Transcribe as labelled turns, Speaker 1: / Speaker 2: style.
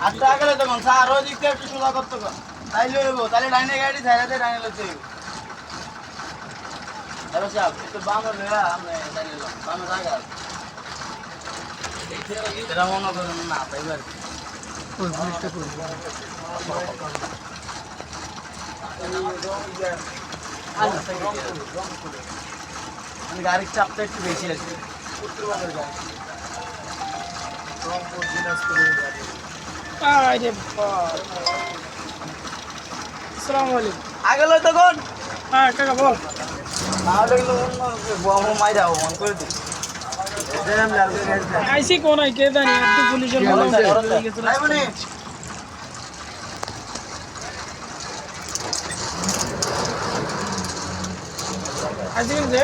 Speaker 1: আটটা গেলে তখন স্যার ওই দিকটা একটু সোজা করতে কর তাইলে হইব তাহলে ডাইনে গাড়ি ছাইড়াতে ডাইনে লইতে হইব এবার সাহেব একটু বামে লইয়া আমি তাইলে বামে জায়গা আছে এটা মনে করেন না তাইবার
Speaker 2: ওই পুলিশটা করবো
Speaker 1: গাড়ির চাপটা একটু বেশি আছে উত্তরবঙ্গের গাড়ি রংপুর দিনাজপুরের গাড়ি
Speaker 2: আরে বাবা আসসালামু আলাইকুম
Speaker 1: আগে লই তখন
Speaker 2: হ্যাঁ কাকা বল
Speaker 1: তাহলে কিন্তু অন্য বউ মাইরা মন করে দিই
Speaker 2: আইসি কোন আই কে জানি একটু পুলিশের মনে আইসি যে